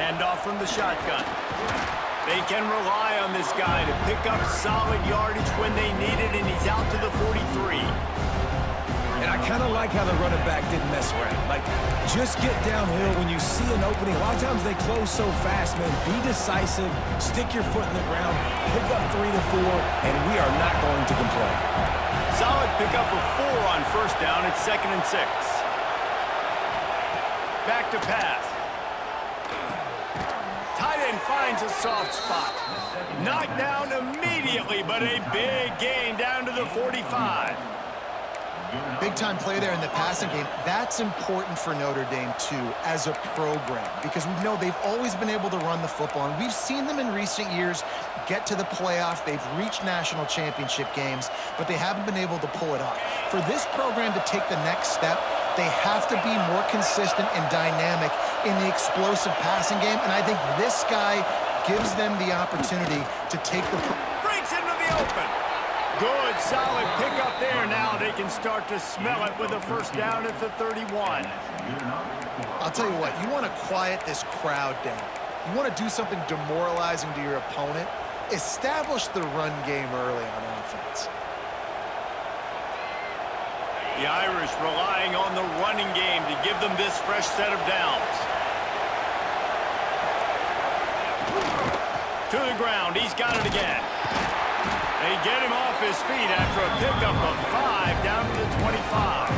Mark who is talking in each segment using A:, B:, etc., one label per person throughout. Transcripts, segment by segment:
A: Handoff from the shotgun. They can rely on this guy to pick up solid yardage when they need it, and he's out to the 43.
B: And I kind of like how the running back didn't mess around. Like, just get downhill when you see an opening. A lot of times they close so fast, man. Be decisive, stick your foot in the ground, pick up 3 to 4, and we are not going to complain.
A: Solid pickup of 4 on first down. It's 2nd and 6. Back to pass. Tight end finds a soft spot. Knocked down immediately, but a big gain down to the 45.
C: Big-time play there in the passing game. That's important for Notre Dame, too, as a program, because we know they've always been able to run the football, and we've seen them in recent years get to the playoff. They've reached national championship games, but they haven't been able to pull it off. For this program to take the next step, they have to be more consistent and dynamic in the explosive passing game, and I think this guy gives them the opportunity to take the...
A: Breaks into the open. Good, solid pickup there. Now they can start to smell it with a first down at the 31.
C: I'll tell you what, you want to quiet this crowd down. You want to do something demoralizing to your opponent. Establish the run game early on offense.
A: The Irish relying on the running game to give them this fresh set of downs. To the ground, he's got it again. They get him off his feet after a pickup of 5 down to the 25.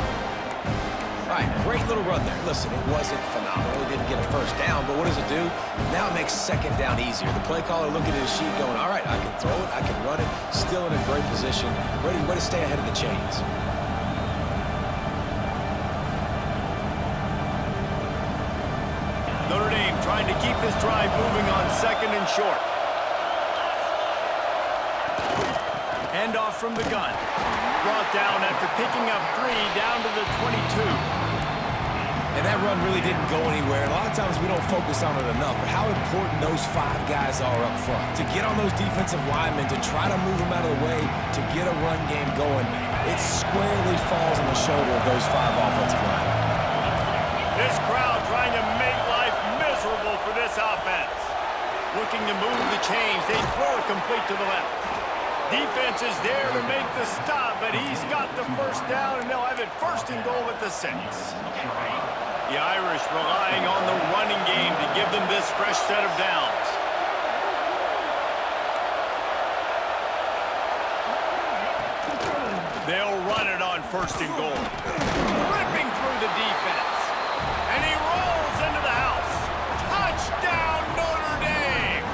B: All right, great little run there. Listen, it wasn't phenomenal. He didn't get a first down, but what does it do? Now it makes second down easier. The play caller looking at his sheet going, all right, I can throw it, I can run it, still in a great position, ready to stay ahead of the chains.
A: Notre Dame trying to keep this drive moving on 2nd and short. Handoff from the gun. Brought down after picking up 3 down to the 22.
B: And that run really didn't go anywhere. A lot of times we don't focus on it enough, but how important those 5 guys are up front. To get on those defensive linemen, to try to move them out of the way, to get a run game going, it squarely falls on the shoulder of those 5 offensive linemen.
A: This crowd trying to make life miserable for this offense. Looking to move the chains. They throw it complete to the left. Defense is there to make the stop, but he's got the first down, and they'll have it 1st and goal at the 6. The Irish relying on the running game to give them this fresh set of downs. They'll run it on 1st and goal. Ripping through the defense. And he rolls into the house. Touchdown, Notre Dame!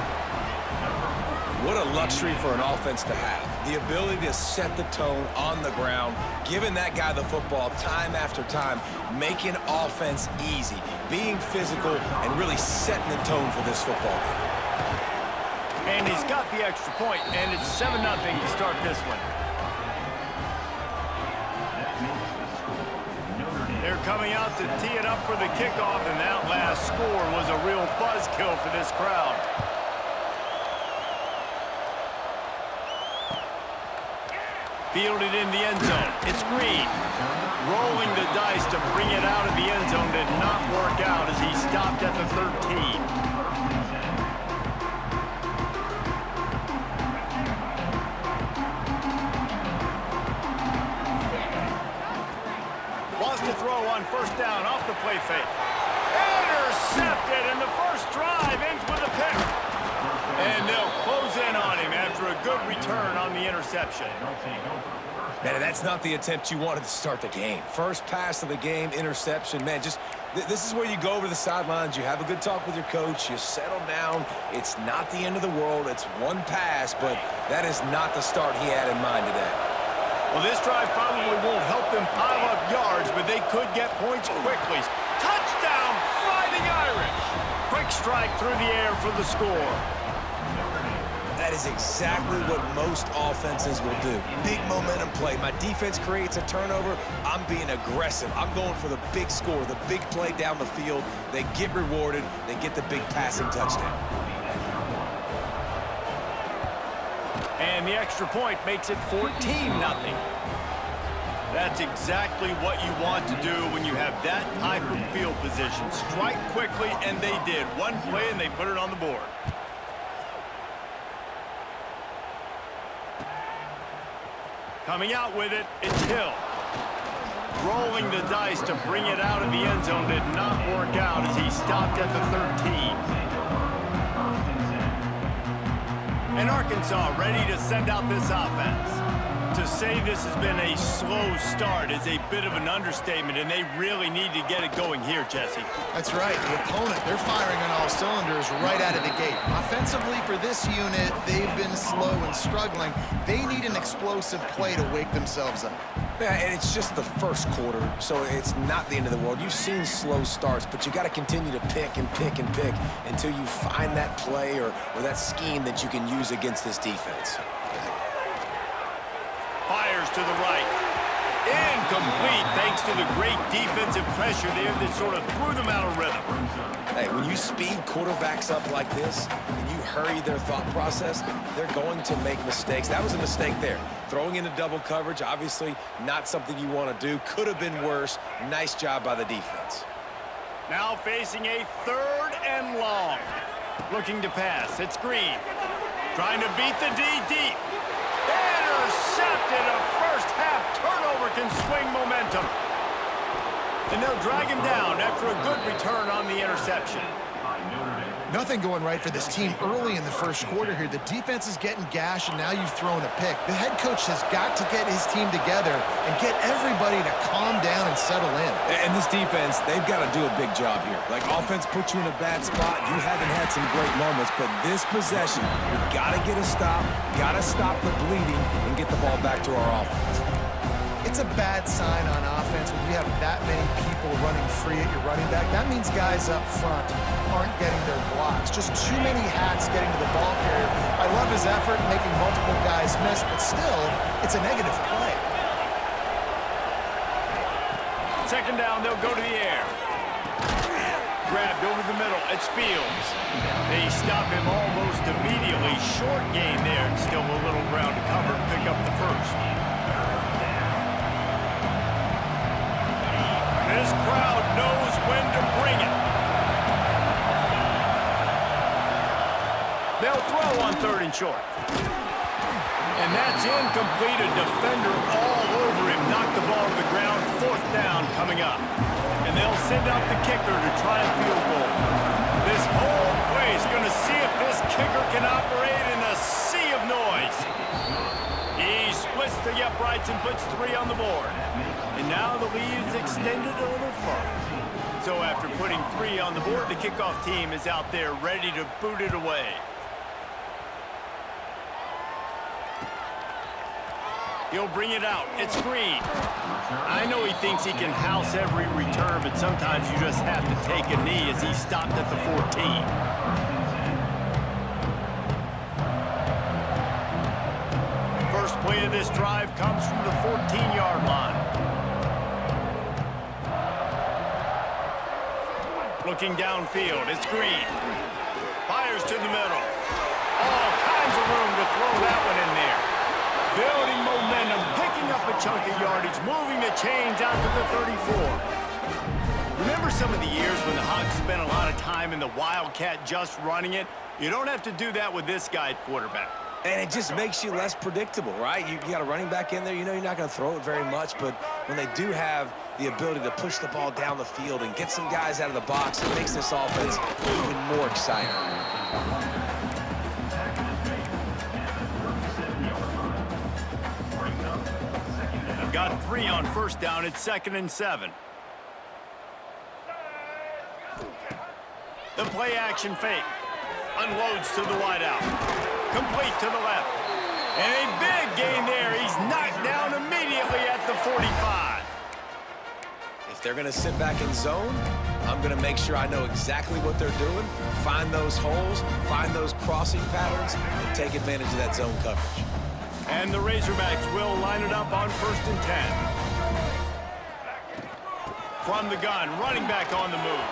B: What a luxury for an offense to have. The ability to set the tone on the ground, giving that guy the football time after time, making offense easy, being physical, and really setting the tone for this football game.
A: And he's got the extra point, and it's 7-0 to start this one. They're coming out to tee it up for the kickoff, and that last score was a real buzzkill for this crowd. Fielded in the end zone. It's Green. Rolling the dice to bring it out of the end zone did not work out as he stopped at the 13. Lost a throw on 1st down off the play fake. Intercepted, and the first drive ends with a pick. And they'll close in on him after a good return on the interception.
B: Man, that's not the attempt you wanted to start the game. First pass of the game, interception. Man, just this is where you go over the sidelines. You have a good talk with your coach. You settle down. It's not the end of the world. It's one pass, but that is not the start he had in mind today.
A: Well, this drive probably won't help them pile up yards, but they could get points quickly. Touchdown, Fighting Irish! Quick strike through the air for the score.
B: That is exactly what most offenses will do. Big momentum play. My defense creates a turnover. I'm being aggressive. I'm going for the big score, the big play down the field. They get rewarded. They get the big passing touchdown. And
A: the extra point makes it 14-0. That That's exactly what you want to do when you have that type of field position. Strike quickly, and they did. One play, and they put it on the board. Coming out with it, it's Hill. Rolling the dice to bring it out of the end zone did not work out as he stopped at the 13. And Arkansas ready to send out this offense. To say this has been a slow start is a bit of an understatement, and they really need to get it going here, Jesse.
C: That's right. The opponent, they're firing on all cylinders right out of the gate. Offensively, for this unit, they've been slow and struggling. They need an explosive play to wake themselves up.
B: Yeah, and it's just the first quarter, so it's not the end of the world. You've seen slow starts, but you got to continue to pick and pick and pick until you find that play or that scheme that you can use against this defense.
A: Fires to the right. Incomplete thanks to the great defensive pressure there that sort of threw them out of rhythm.
B: Hey, when you speed quarterbacks up like this and you hurry their thought process, they're going to make mistakes. That was a mistake there. Throwing into double coverage, obviously not something you want to do. Could have been worse. Nice job by the defense.
A: Now facing a 3rd and long. Looking to pass. It's Green. Trying to beat the D deep. Intercepted. A first-half turnover can swing momentum. And they'll drag him down after a good return on the interception.
C: Nothing going right for this team early in the first quarter here. The defense is getting gashed, and now you've thrown a pick. The head coach has got to get his team together and get everybody to calm down and settle in.
B: And this defense, they've got to do a big job here. Like, offense puts you in a bad spot. You haven't had some great moments, but this possession, we've got to get a stop, got to stop the bleeding, and get the ball back to our offense.
C: It's a bad sign on offense when you have that many people running free at your running back. That means guys up front aren't getting their blocks. Just too many hats getting to the ball carrier. I love his effort making multiple guys miss, but still, it's a negative play.
A: Second down, they'll go to the air. Grabbed over the middle. It's Fields. They stop him almost immediately. Short gain there, and still a little ground to cover to pick up the first. This crowd knows when to bring it. They'll throw on 3rd and short. And that's incomplete. A defender all over him. Knocked the ball to the ground. 4th down coming up. And they'll send out the kicker to try a field goal. This whole play is going to see if this kicker can operate in a sea of noise. He splits the uprights and puts 3 on the board. And now the lead is extended a little further. So after putting 3 on the board, the kickoff team is out there ready to boot it away. He'll bring it out. It's Green. I know he thinks he can house every return, but sometimes you just have to take a knee as he stopped at the 14. First play of this drive comes from the 14-yard line. Looking downfield, it's Green. Fires to the middle. All kinds of room to throw that one in there. Building momentum, picking up a chunk of yardage, moving the chains out to the 34. Remember some of the years when the Hogs spent a lot of time in the Wildcat just running it? You don't have to do that with this guy at quarterback.
B: And it just makes you less predictable, right? You got a running back in there. You know you're not going to throw it very much, but when they do have the ability to push the ball down the field and get some guys out of the box, it makes this offense even more exciting.
A: Got 3 on 1st down. It's 2nd and 7. The play action fake. Unloads to the wideout. Complete to the left. And a big gain there. He's knocked down immediately at the 45.
B: If they're going to sit back in zone, I'm going to make sure I know exactly what they're doing, find those holes, find those crossing patterns, and take advantage of that zone coverage.
A: And the Razorbacks will line it up on 1st and 10. From the gun, running back on the move.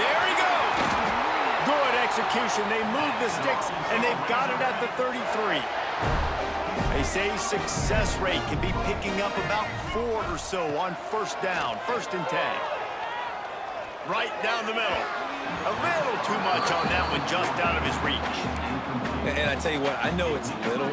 A: There he goes. Good execution. They move the sticks, and they've got it at the 33. They They say success rate can be picking up about 4 or so on first down, 1st and 10. Right down the middle. A little too much on that one, just out of his reach.
B: And I tell you what, I know it's little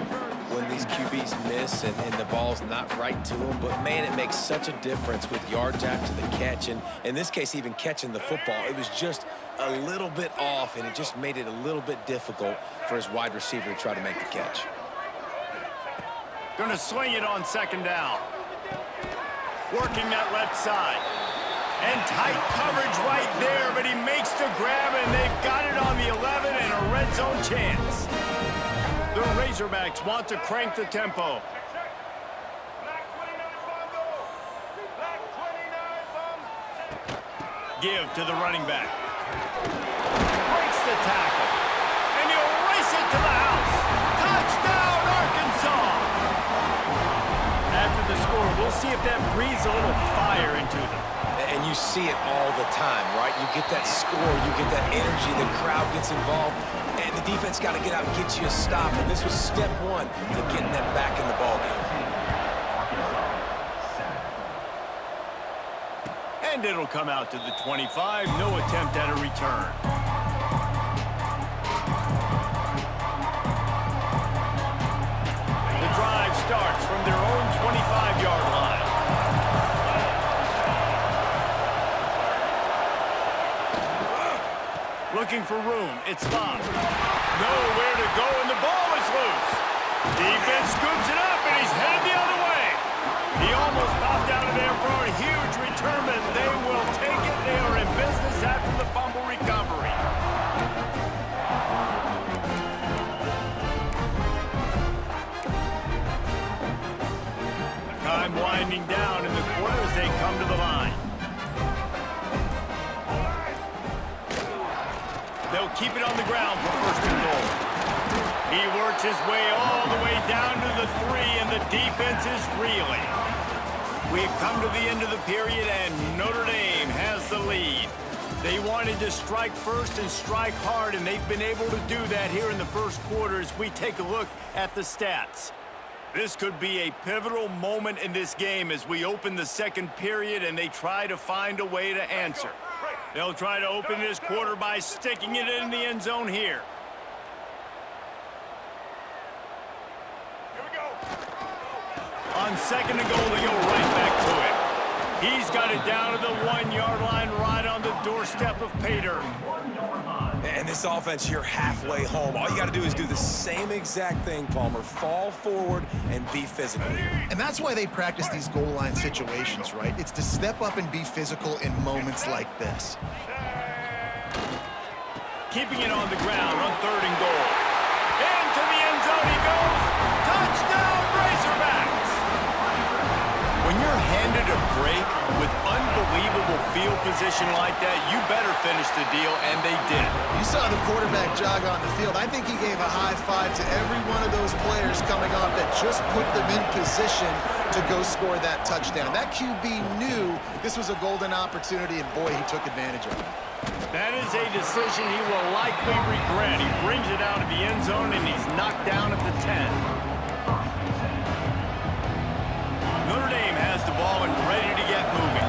B: when these QBs miss and the ball's not right to them, but man, it makes such a difference with yards after the catch, and in this case, even catching the football. It was just a little bit off, and it just made it a little bit difficult for his wide receiver to try to make the catch.
A: Gonna swing it on 2nd down. Working that left side. And tight coverage right there, but he makes the grab, and they've got it on the 11 and a red zone chance. The Razorbacks want to crank the tempo. Give to the running back. Breaks the tackle. And he'll race it to the house. Touchdown, Arkansas! After the score, we'll see if that breathes a little fire into them.
B: And you see it all the time, right? You get that score, you get that energy, the crowd gets involved, and the defense got to get out and get you a stop. And this was step one to getting them back in the ballgame.
A: And it'll come out to the 25. No attempt at a return. The drive starts from their own 25-yard line. Looking for room. It's Bob. Nowhere to go, and the ball is loose. Defense scoops it up, and he's headed the other way. He almost popped out of there for a huge return, but they will take it. They are in business after the fumble recovery. Time winding down in the quarter as they come to the line. They'll keep it on the ground for 1st and goal. He works his way all the way down to the 3, and the defense is reeling. We've come to the end of the period, and Notre Dame has the lead. They wanted to strike first and strike hard, and they've been able to do that here in the 1st quarter as we take a look at the stats. This could be a pivotal moment in this game as we open the 2nd period and they try to find a way to answer. They'll try to open this quarter by sticking it in the end zone here. Here we go. On 2nd and goal, they go right back to it. He's got it down to the 1-yard line, right on the doorstep of Pater.
B: And this offense, you're halfway home. All you got to do is do the same exact thing, Palmer. Fall forward and be physical here.
C: And that's why they practice these goal line situations, right? It's to step up and be physical in moments like this.
A: Keeping it on the ground on 3rd and goal. Into the end zone he goes. Touchdown, Razorbacks! When you're handed a break with unbelievable field position like that, you better finish the deal, and they did.
C: You saw the quarterback jog on the field. I think he gave a high five to every one of those players coming off that just put them in position to go score that touchdown. That QB knew this was a golden opportunity, and boy, he took advantage of it.
A: That is a decision he will likely regret. He brings it out of the end zone, and he's knocked down at the 10. Notre Dame has the ball and ready to get moving.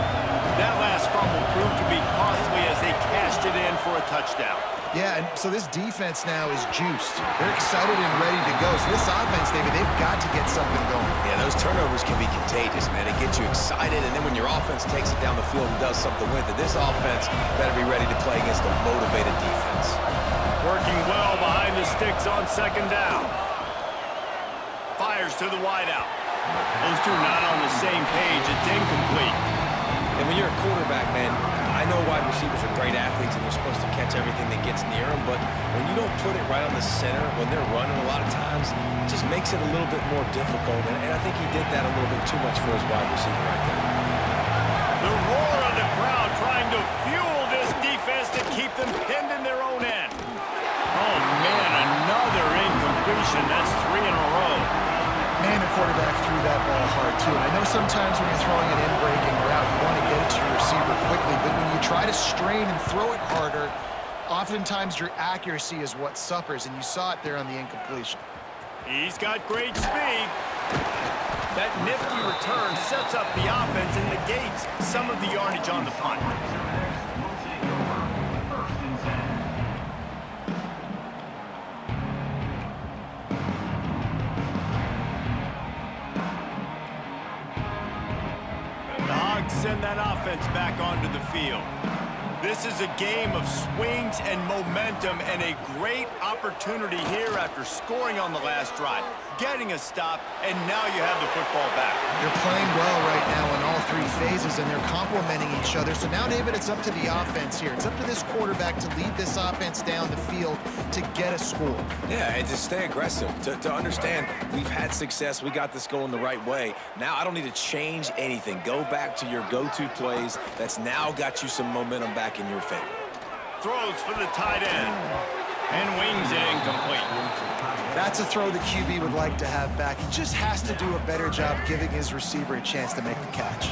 A: That last fumble proved to be costly as they cashed it in for a touchdown.
C: Yeah, and so this defense now is juiced. They're excited and ready to go. So this offense, David, they've got to get something going.
B: Yeah, those turnovers can be contagious, man. It gets you excited, and then when your offense takes it down the field and does something with it, this offense better be ready to play against a motivated defense.
A: Working well behind the sticks on 2nd down. Fires to the wideout. Those two not on the same page. It's incomplete.
B: And when you're a quarterback, man, I know wide receivers are great athletes and they're supposed to catch everything that gets near them, but when you don't put it right on the center, when they're running a lot of times, it just makes it a little bit more difficult. And I think he did that a little bit too much for his wide receiver right there.
A: The roar of the crowd trying to fuel this defense to keep them pinned in their own end. Oh, man, another incompletion. That's 3 in a row.
C: Man, the quarterback threw that ball hard, too. And I know sometimes when you're throwing an in-breaking route, you want to get it to your receiver quickly. But when you try to strain and throw it harder, oftentimes your accuracy is what suffers. And you saw it there on the incompletion.
A: He's got great speed. That nifty return sets up the offense and negates some of the yardage on the punt. The Hogs send that offense back onto the field. This is a game of swings and momentum and a great opportunity here after scoring on the last drive, getting a stop, and now you have the football back.
C: They're playing well right now in all three phases, and they're complementing each other. So now, David, it's up to the offense here. It's up to this quarterback to lead this offense down the field to get a score.
B: Yeah, and to stay aggressive, to understand we've had success, we got this going the right way. Now I don't need to change anything. Go back to your go-to plays. That's now got you some momentum back in your favor.
A: Throws for the tight end, and wings it incomplete.
C: That's a throw the QB would like to have back. He just has to do a better job giving his receiver a chance to make the catch.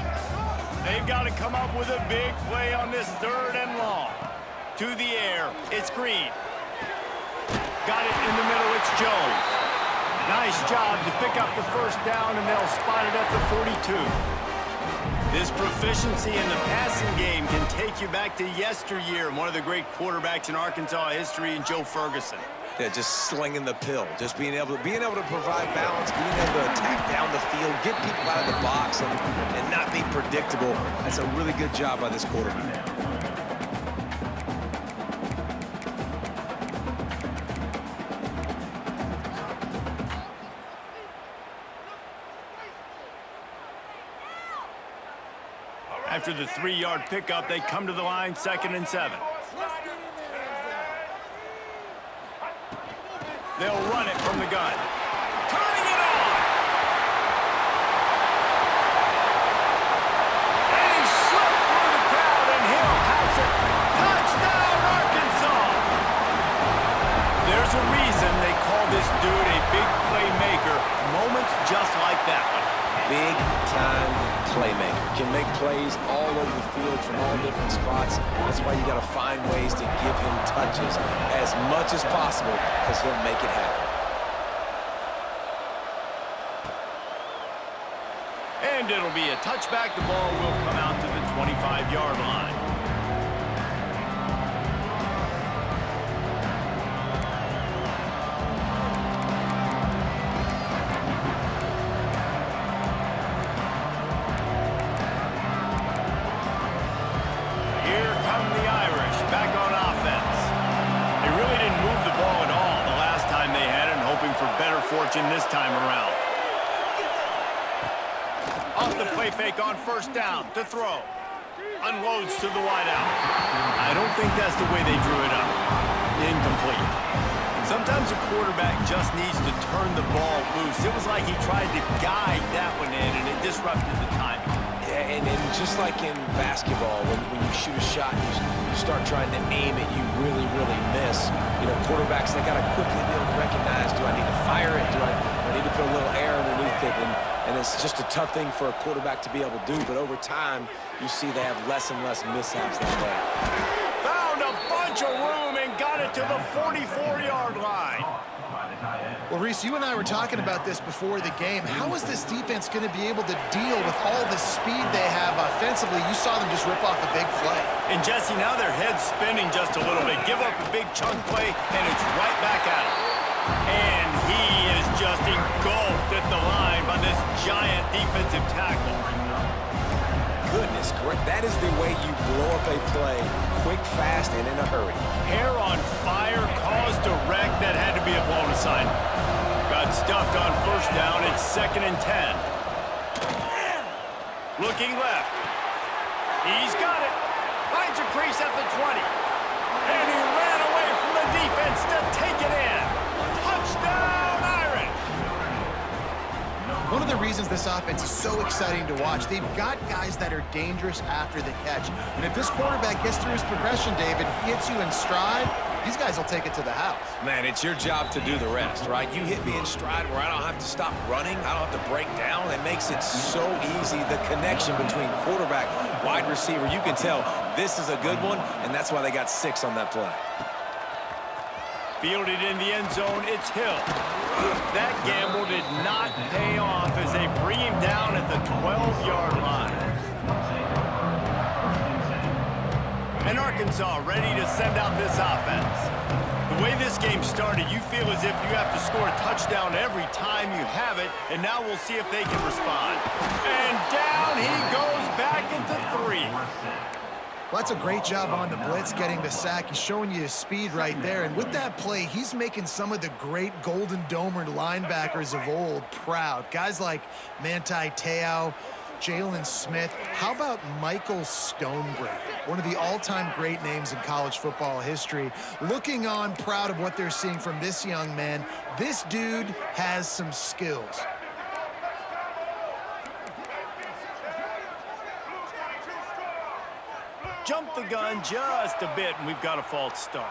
A: They've got to come up with a big play on this 3rd and long. To the air, it's Green. Got it in the middle, it's Jones. Nice job to pick up the first down, and they'll spot it at the 42. This proficiency in the passing game can take you back to yesteryear and one of the great quarterbacks in Arkansas history in Joe Ferguson.
B: Yeah, just slinging the pill, just being able to provide balance, being able to attack down the field, get people out of the box, and not be predictable. That's a really good job by this quarterback.
A: After the 3-yard pickup, they come to the line, 2nd and 7. They'll run it from the gun. Turning it on! And he slipped through the crowd, and Hill has it. Touchdown, Arkansas! There's a reason they call this dude a big playmaker. Moments just like that one.
B: Big-time playmaker. Can make plays all over the field from all different spots. That's why you got to find ways to give him touches as much as possible because he'll make it happen.
A: And it'll be a touchback. The ball will come out to the 25-yard line. Fortune this time around. Off the play fake on 1st down to throw. Unloads to the wideout. I don't think that's the way they drew it up. Incomplete. Sometimes a quarterback just needs to turn the ball loose. It was like he tried to guide that one in, and it disrupted the timing.
B: Yeah, and just like in basketball, when you shoot a shot and you start trying to aim it, you really, really miss. You know, quarterbacks, they got to quickly be able to recognize, do I need to fire it? Do I need to put a little air underneath it? And it's just a tough thing for a quarterback to be able to do. But over time, you see they have less and less mishaps that way.
A: Found a bunch of room and got it to the 44-yard line.
C: Well, Reese, you and I were talking about this before the game. How is this defense going to be able to deal with all the speed they have offensively? You saw them just rip off a big play.
A: And, Jesse, now their head's spinning just a little bit. Give up a big chunk play, and it's right back at him. And he is just engulfed at the line by this giant defensive tackle.
B: Goodness, great. That is the way you blow up a play, quick, fast, and in a hurry.
A: Hair on fire, caused a wreck. That had to be a blown assignment. Got stuffed on 1st down. It's 2nd and 10. Looking left. He's got it. Finds a crease at the 20. And he ran away from the defense to take it in. Touchdown, Irish!
C: One of the reasons this offense is so exciting to watch, they've got guys that are dangerous after the catch. And if this quarterback gets through his progression, David, hits you in stride, these guys will take it to the house.
B: Man, it's your job to do the rest, right? You hit me in stride where I don't have to stop running. I don't have to break down. It makes it so easy. The connection between quarterback, wide receiver, you can tell this is a good one, and that's why they got 6 on that play.
A: Fielded in the end zone, it's Hill. That gamble did not pay off as they bring him down at the 12-yard line. And Arkansas ready to send out this offense. The way this game started, you feel as if you have to score a touchdown every time you have it, and now we'll see if they can respond. And down he goes back into 3.
C: Well, that's a great job on the blitz, getting the sack. He's showing you his speed right there. And with that play, he's making some of the great Golden Domer linebackers of old proud. Guys like Manti Te'o, Jalen Smith. How about Michael Stonebreak, one of the all-time great names in college football history? Looking on, proud of what they're seeing from this young man. This dude has some skills.
A: Jump the gun just a bit, and we've got a false start.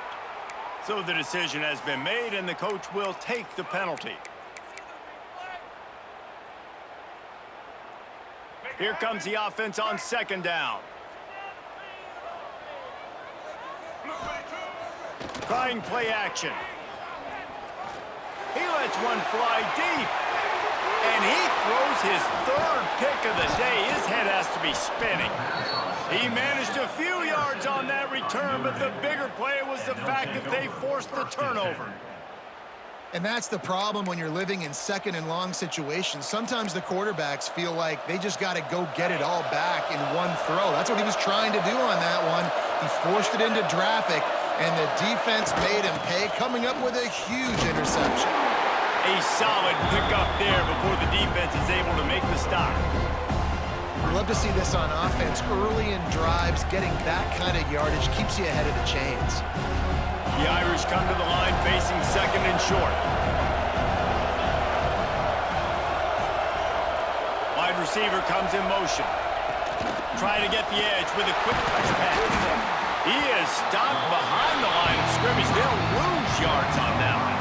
A: So the decision has been made, and the coach will take the penalty. Here comes the offense on 2nd down. Trying play action. He lets one fly deep. And he throws his 3rd pick of the day. His head has to be spinning. He managed a few yards on that return, but the bigger play was the fact that they forced the turnover.
C: And that's the problem when you're living in 2nd and long situations. Sometimes the quarterbacks feel like they just got to go get it all back in one throw. That's what he was trying to do on that one. He forced it into traffic, and the defense made him pay, coming up with a huge interception.
A: A solid pickup there before the defense is able to make the stop.
C: We love to see this on offense. Early in drives, getting that kind of yardage keeps you ahead of the chains.
A: The Irish come to the line facing 2nd and short. Wide receiver comes in motion. Trying to get the edge with a quick touch pass. He is stopped behind the line of scrimmage. They'll lose yards on that one.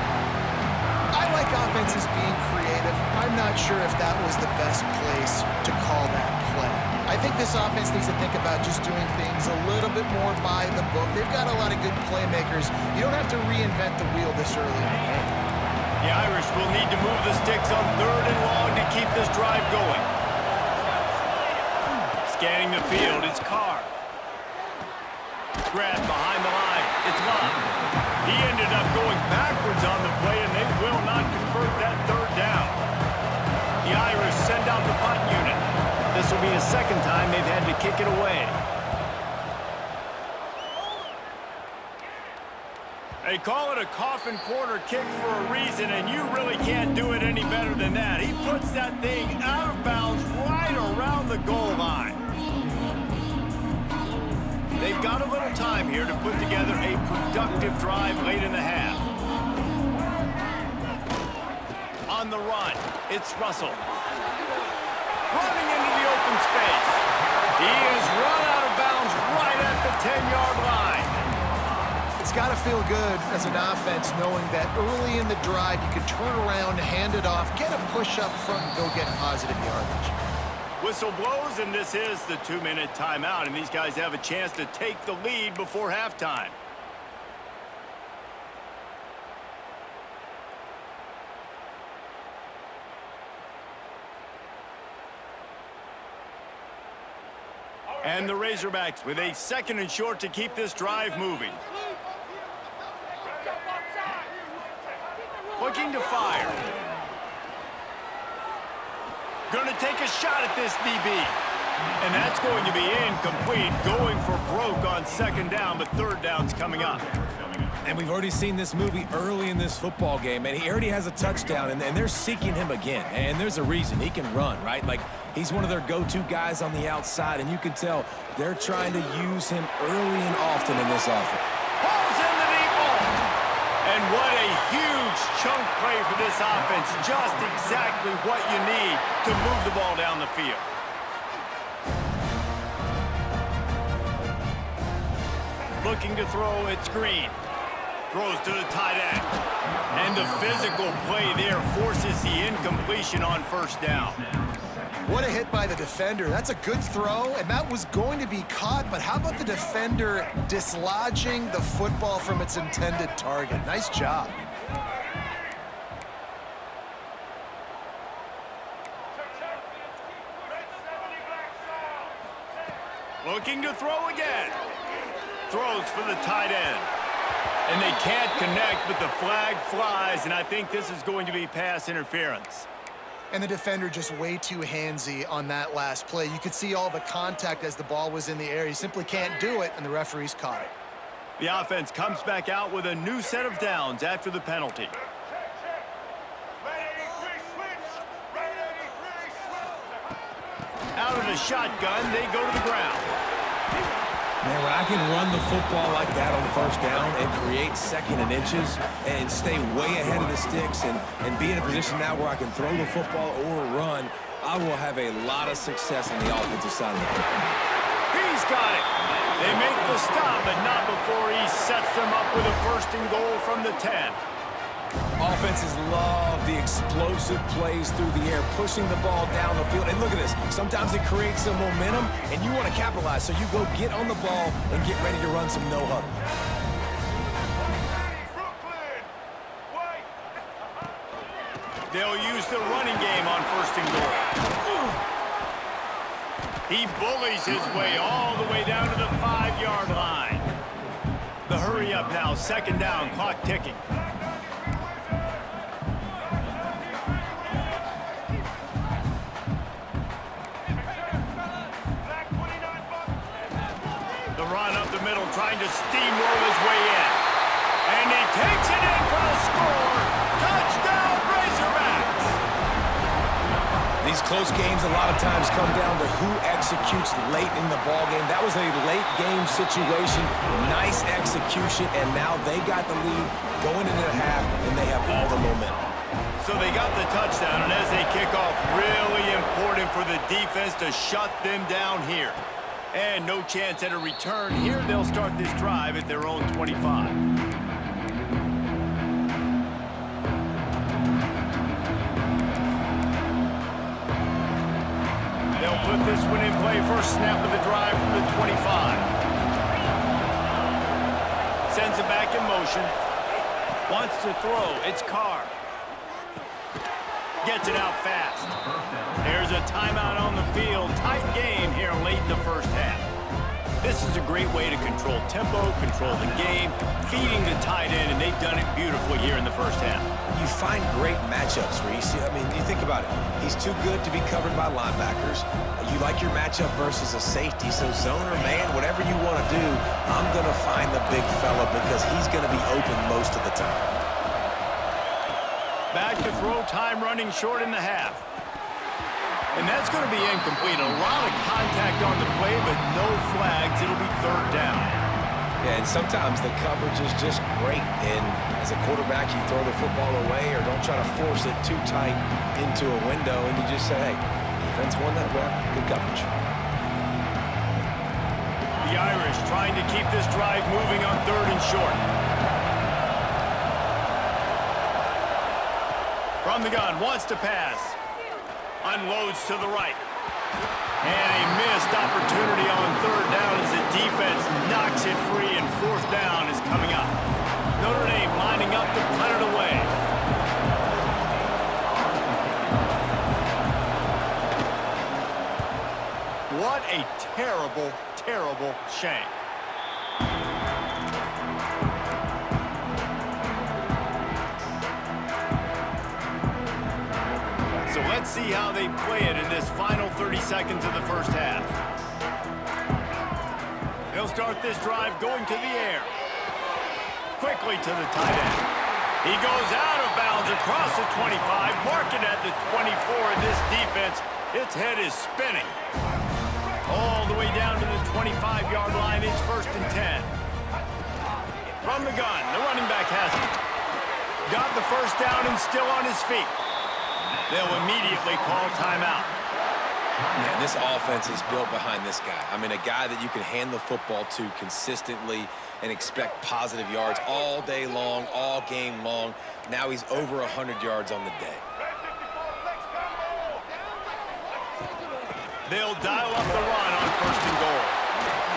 C: I like offenses being creative. I'm not sure if that was the best place to call that play. I think this offense needs to think about just doing things a little bit more by the book. They've got a lot of good playmakers. You don't have to reinvent the wheel this early in the game.
A: The Irish will need to move the sticks on 3rd and long to keep this drive going. Scanning the field, it's Carr. Grab behind the line, it's Love. He ended up going backwards on the play, and they will not convert that 3rd down. The Irish send out the punt unit. This will be the 2nd time they've had to kick it away. They call it a coffin corner kick for a reason, and you really can't do it any better than that. He puts that thing out of bounds right around the goal line. They've got a little time here to put together a productive drive late in the half. On the run, it's Russell. Running into the open space. He is run out of bounds right at the 10-yard line.
C: It's got to feel good as an offense knowing that early in the drive you can turn around, hand it off, get a push up front, and go get positive yardage.
A: Whistle blows, and this is the 2-minute timeout, and these guys have a chance to take the lead before halftime. And the Razorbacks with a 2nd and short to keep this drive moving. Looking to fire. Going to take a shot at this DB. And that's going to be incomplete. Going for broke on 2nd down, but 3rd down's coming up.
B: And we've already seen this movie early in this football game, and he already has a touchdown, and they're seeking him again. And there's a reason. He can run, right? Like, he's one of their go-to guys on the outside, and you can tell they're trying to use him early and often in this offense.
A: Pulls in the deep ball. And what a huge chunk play for this offense. Just exactly what you need to move the ball down the field. Looking to throw, it's Green. Throws to the tight end. And the physical play there forces the incompletion on 1st down.
C: What a hit by the defender. That's a good throw, and that was going to be caught, but how about the defender dislodging the football from its intended target? Nice job.
A: Looking to throw again. Throws for the tight end. And they can't connect, but the flag flies, and I think this is going to be pass interference.
C: And the defender just way too handsy on that last play. You could see all the contact as the ball was in the air. He simply can't do it, and the referee's caught it.
A: The offense comes back out with a new set of downs after the penalty. Out of the shotgun, they go to the ground.
B: Man, when I can run the football like that on first down and create second and inches and stay way ahead of the sticks and be in a position now where I can throw the football or run, I will have a lot of success on the offensive side of the football.
A: He's got it. They make the stop, but not before he sets them up with a first and goal from the 10.
B: Offenses love the explosive plays through the air, pushing the ball down the field. And look at this. Sometimes it creates some momentum, and you want to capitalize. So you go get on the ball and get ready to run some no-huddle.
A: They'll use the running game on first and goal. He bullies his way all the way down to the 5-yard line. The hurry up now, second down, clock ticking. Trying to steamroll his way in. And he takes it in for the score. Touchdown, Razorbacks!
B: These close games a lot of times come down to who executes late in the ball game. That was a late game situation. Nice execution, and now they got the lead going into the half, and they have all the momentum.
A: So they got the touchdown, and as they kick off, really important for the defense to shut them down here. And no chance at a return here. They'll start this drive at their own 25. They'll put this one in play. First snap of the drive from the 25. Sends it back in motion. Wants to throw. It's Carr. Gets it out fast. There's a timeout on the field. Tight game here late in the first half. This is a great way to control tempo, control the game, feeding the tight end, and they've done it beautifully here in the first half.
B: You find great matchups, Reese. I mean, you think about it. He's too good to be covered by linebackers. You like your matchup versus a safety, so zone or man, whatever you want to do, I'm going to find the big fella because he's going to be open most of the time.
A: Back to throw, time running short in the half. And that's going to be incomplete. A lot of contact on the play, but no flags. It'll be third down.
B: Yeah, and sometimes the coverage is just great. And as a quarterback, you throw the football away or don't try to force it too tight into a window, and you just say, hey, defense won that rep, good coverage.
A: The Irish trying to keep this drive moving on third and short. From the gun, wants to pass. Unloads to the right. And a missed opportunity on third down as the defense knocks it free, and fourth down is coming up. Notre Dame lining up to punt it away. What a terrible, terrible shank. So let's see how they play it in this final 30 seconds of the first half. They'll start this drive going to the air. Quickly to the tight end. He goes out of bounds across the 25, marking at the 24, and this defense, its head is spinning. All the way down to the 25-yard line. It's first and 10. From the gun, the running back has it. Got the first down and still on his feet. They'll immediately call timeout.
B: Yeah, this offense is built behind this guy. I mean, a guy that you can hand the football to consistently and expect positive yards all day long, all game long. Now he's over 100 yards on the day.
A: They'll dial up the run on first and goal.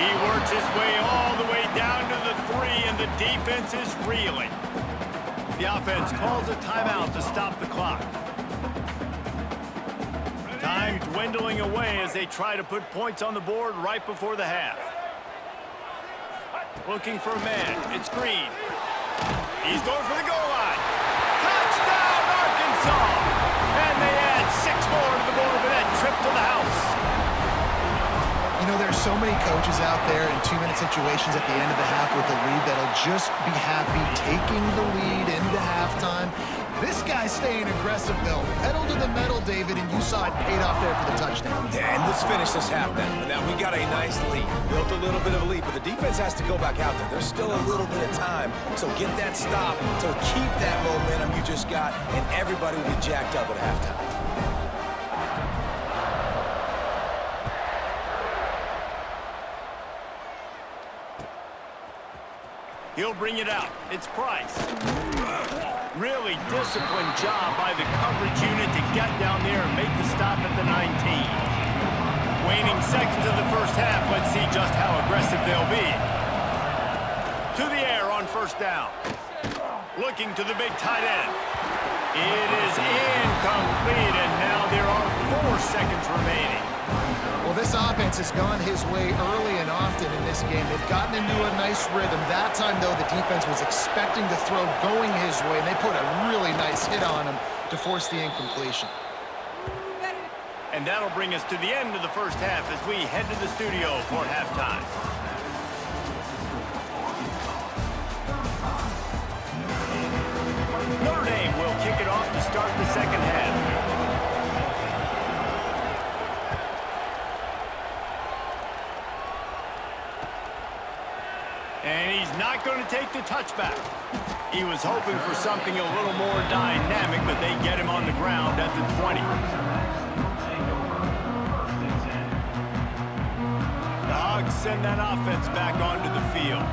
A: He works his way all the way down to the 3, and the defense is reeling. The offense calls a timeout to stop the clock. Time dwindling away as they try to put points on the board right before the half. Looking for a man. It's Green. He's going for the goal line. Touchdown, Arkansas! And they add 6 more to the board with that trip to the house.
C: You know, there's so many coaches out there in 2-minute situations at the end of the half with the lead that'll just be happy taking the lead into halftime. This guy's staying aggressive, though. Pedal to the metal, David, and you saw it paid off there for the touchdown.
B: Yeah, and let's finish this half now. Now, we got a nice lead. Built a little bit of a lead, but the defense has to go back out there. There's still a little bit of time, so get that stop to keep that momentum you just got, and everybody will be jacked up at halftime.
A: He'll bring it out. It's Price. Really disciplined job by the coverage unit to get down there and make the stop at the 19. Waning seconds of the first half. Let's see just how aggressive they'll be. To the air on first down. Looking to the big tight end. It is incomplete, and now there are 4 seconds remaining.
C: Well, this offense has gone his way early and often in this game. They've gotten into a nice rhythm. That time, though, the defense was expecting the throw going his way, and they put a really nice hit on him to force the incompletion.
A: And that'll bring us to the end of the first half as we head to the studio for halftime. Notre Dame will kick it off to start the second half. And he's not going to take the touchback. He was hoping for something a little more dynamic, but they get him on the ground at the 20. The Hogs send that offense back onto the field.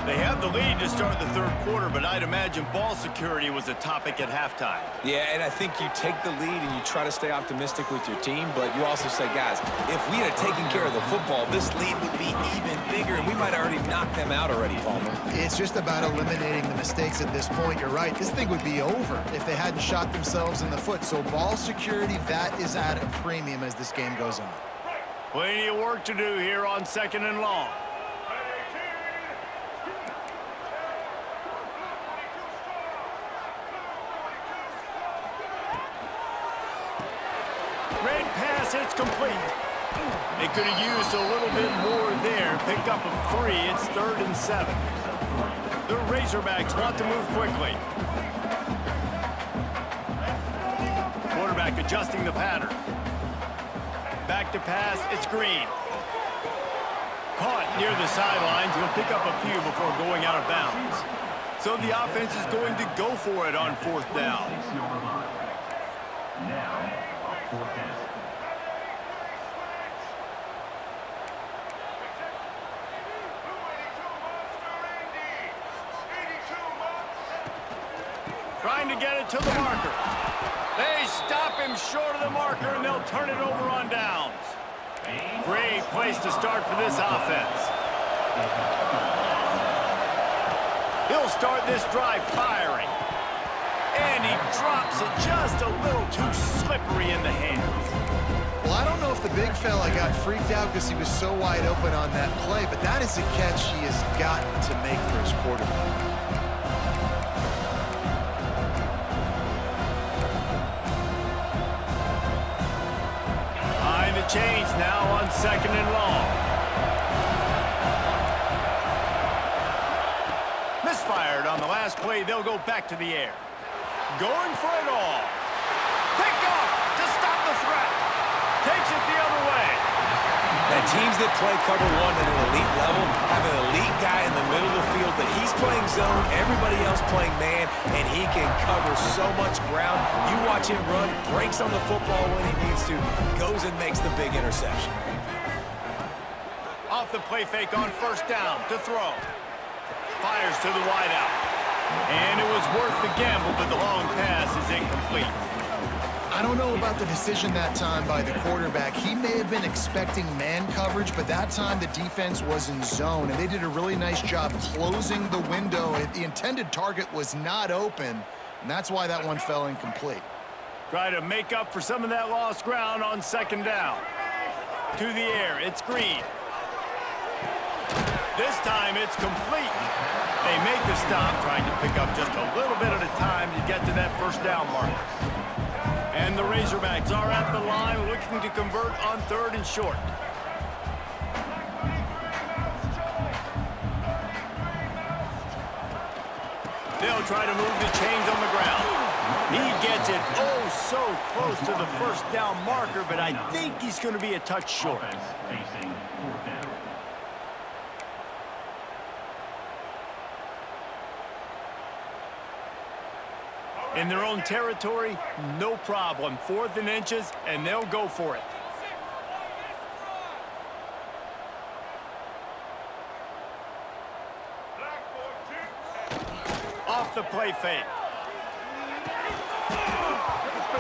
A: They have the lead to start the third quarter, but I'd imagine ball security was a topic at halftime.
B: Yeah, and I think you take the lead and you try to stay optimistic with your team, but you also say, guys, if we had taken care of the football, this lead would be even bigger, and we might have already knocked them out already, Palmer.
C: It's just about eliminating the mistakes at this point. You're right. This thing would be over if they hadn't shot themselves in the foot. So ball security, that is at a premium as this game goes on.
A: Plenty of work to do here on 2nd and long. Red pass, it's complete. They could have used a little bit more there. Pick up a 3. It's 3rd and 7. The Razorbacks want to move quickly. Quarterback adjusting the pattern. Back to pass, it's Green. Caught near the sidelines. He'll pick up a few before going out of bounds. So the offense is going to go for it on 4th down. Trying to get it to the marker. They stop him short of the marker, and they'll turn it over on downs. Great place to start for this offense. He'll start this drive firing. And he drops it just a little too slippery in the hands.
C: Well, I don't know if the big fella got freaked out because he was so wide open on that play, but that is a catch he has got to make for his quarterback.
A: Behind the chains now on 2nd and long. Misfired on the last play. They'll go back to the air. Going for it all. Pick off to stop the threat. Takes it the other way.
B: Now, teams that play cover 1 at an elite level have an elite guy in the middle of the field that he's playing zone, everybody else playing man, and he can cover so much ground. You watch him run, breaks on the football when he needs to, goes and makes the big interception.
A: Off the play fake on 1st down to throw. Fires to the wideout. And it was worth the gamble, but the long pass is incomplete.
C: I don't know about the decision that time by the quarterback. He may have been expecting man coverage, but that time the defense was in zone, and they did a really nice job closing the window. The intended target was not open, and that's why that one fell incomplete.
A: Try to make up for some of that lost ground on second down. To the air, it's Green. This time it's complete. They make the stop, trying to pick up just a little bit at a time to get to that first down marker. And the Razorbacks are at the line looking to convert on 3rd and short. They'll try to move the chains on the ground. He gets it oh so close to the first down marker, but I think he's going to be a touch short. In their own territory, no problem. 4th and inches, and they'll go for it. Off the play fake.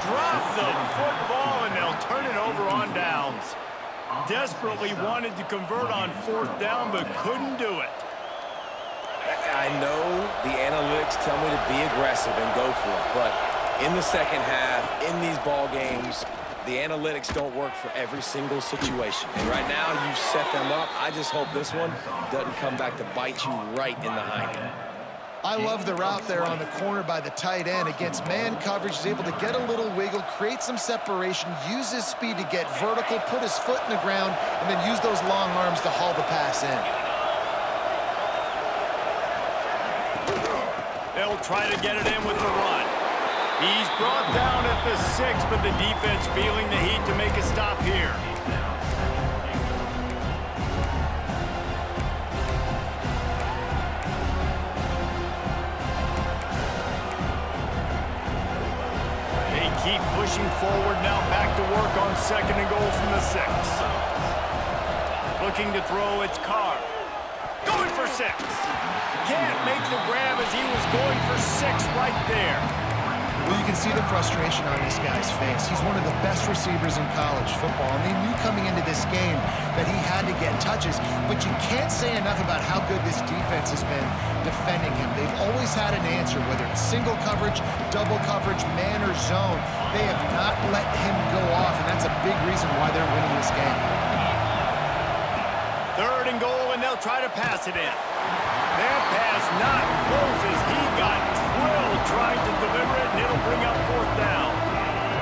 A: Drop the football, and they'll turn it over on downs. Desperately wanted to convert on 4th down, but couldn't do it.
B: I know the analytics tell me to be aggressive and go for it, but in the second half, in these ball games, the analytics don't work for every single situation. And right now, you've set them up. I just hope this one doesn't come back to bite you right in the hind end.
C: I love the route there on the corner by the tight end against man coverage. He's able to get a little wiggle, create some separation, use his speed to get vertical, put his foot in the ground, and then use those long arms to haul the pass in.
A: They'll try to get it in with the run. He's brought down at the 6, but the defense feeling the heat to make a stop here. They keep pushing forward now, back to work on 2nd and goal from the 6. Looking to throw, it's Carr. Going for 6. Can't make the grab as he was going for 6 right there.
C: Well, you can see the frustration on this guy's face. He's one of the best receivers in college football, and they knew coming into this game that he had to get touches, but you can't say enough about how good this defense has been defending him. They've always had an answer, whether it's single coverage, double coverage, man or zone. They have not let him go off, and that's a big reason why they're winning this game.
A: 3rd and goal, and they'll try to pass it in. That pass not close as he got drilled trying to deliver it, and it'll bring up 4th down.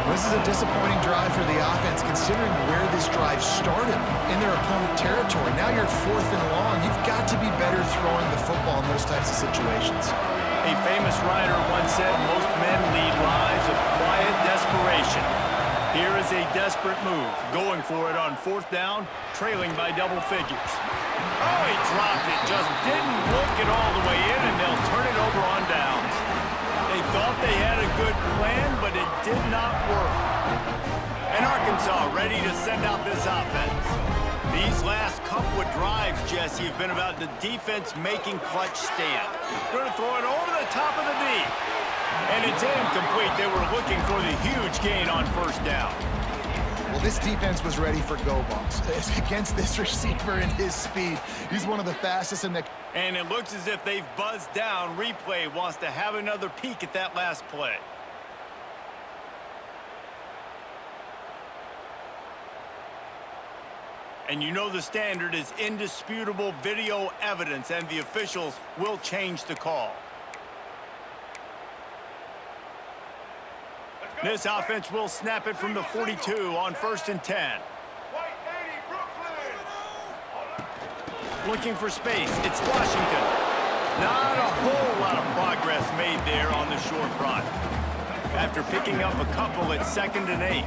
C: This is a disappointing drive for the offense, considering where this drive started in their opponent territory. Now you're 4th and long. You've got to be better throwing the football in those types of situations.
A: A famous writer once said, most men lead lives of quiet desperation. Here is a desperate move, going for it on 4th down, trailing by double figures. Oh, he dropped it, just didn't look it all the way in, and they'll turn it over on downs. They thought they had a good plan, but it did not work. And Arkansas ready to send out this offense. These last couple of drives, Jesse, have been about the defense making clutch stand. Going to throw it over the top of the knee. And it's incomplete. They were looking for the huge gain on 1st down.
C: Well, this defense was ready for go balls against this receiver and his speed. He's one of the fastest in the...
A: And it looks as if they've buzzed down. Replay wants to have another peek at that last play. And you know the standard is indisputable video evidence, and the officials will change the call. This offense will snap it from the 42 on 1st and 10. Looking for space, it's Washington. Not a whole lot of progress made there on the short run. After picking up a couple at 2nd and 8.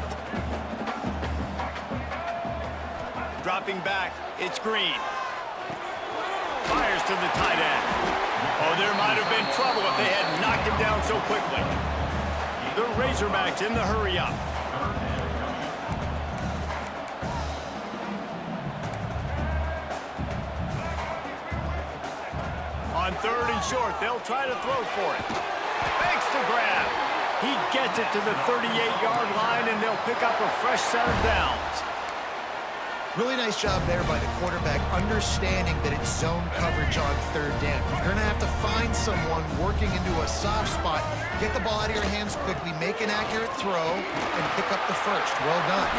A: Dropping back, it's Green. Fires to the tight end. Oh, there might have been trouble if they had knocked him down so quickly. The Razorbacks in the hurry-up. On 3rd and short, they'll try to throw for it. Makes the grab. He gets it to the 38-yard line, and they'll pick up a fresh set of downs.
C: Really nice job there by the quarterback, understanding that it's zone coverage on third down. You're going to have to find someone working into a soft spot, get the ball out of your hands quickly, make an accurate throw, and pick up the first. Well done.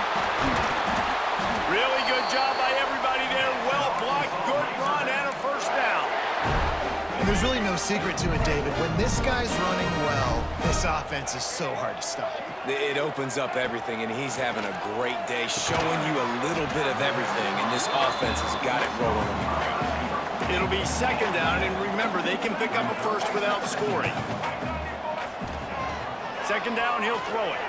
A: Really good job by everybody there. Well blocked, good run, and a first down.
C: And there's really no secret to it, David. When this guy's running well, this offense is so hard to stop.
B: It opens up everything, and he's having a great day, showing you a little bit of everything, and this offense has got it rolling on the ground.
A: It'll be second down, and remember, they can pick up a first without scoring. Second down, he'll throw it.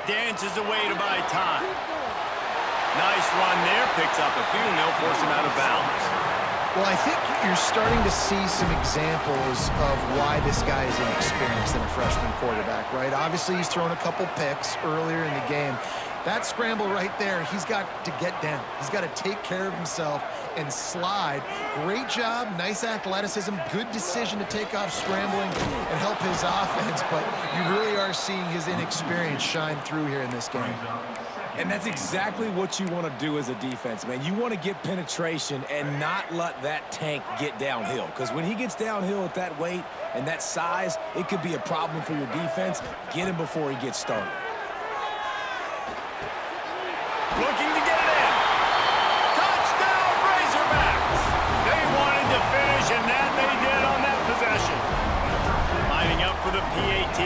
A: Dances away to buy time. Nice run there, picks up a few, and they'll force him out of bounds.
C: Well, I think you're starting to see some examples of why this guy is inexperienced in a freshman quarterback, right? Obviously, he's thrown a couple picks earlier in the game. That scramble right there, he's got to get down. He's got to take care of himself and slide. Great job, nice athleticism, good decision to take off scrambling and help his offense, but you really are seeing his inexperience shine through here in this game.
B: And that's exactly what you want to do as a defense, man. You want to get penetration and not let that tank get downhill. Because when he gets downhill at that weight and that size, it could be a problem for your defense. Get him before he gets started.
A: Looking to get it in. Touchdown, Razorbacks! They wanted to finish, and that they did on that possession. Lining up for the PAT.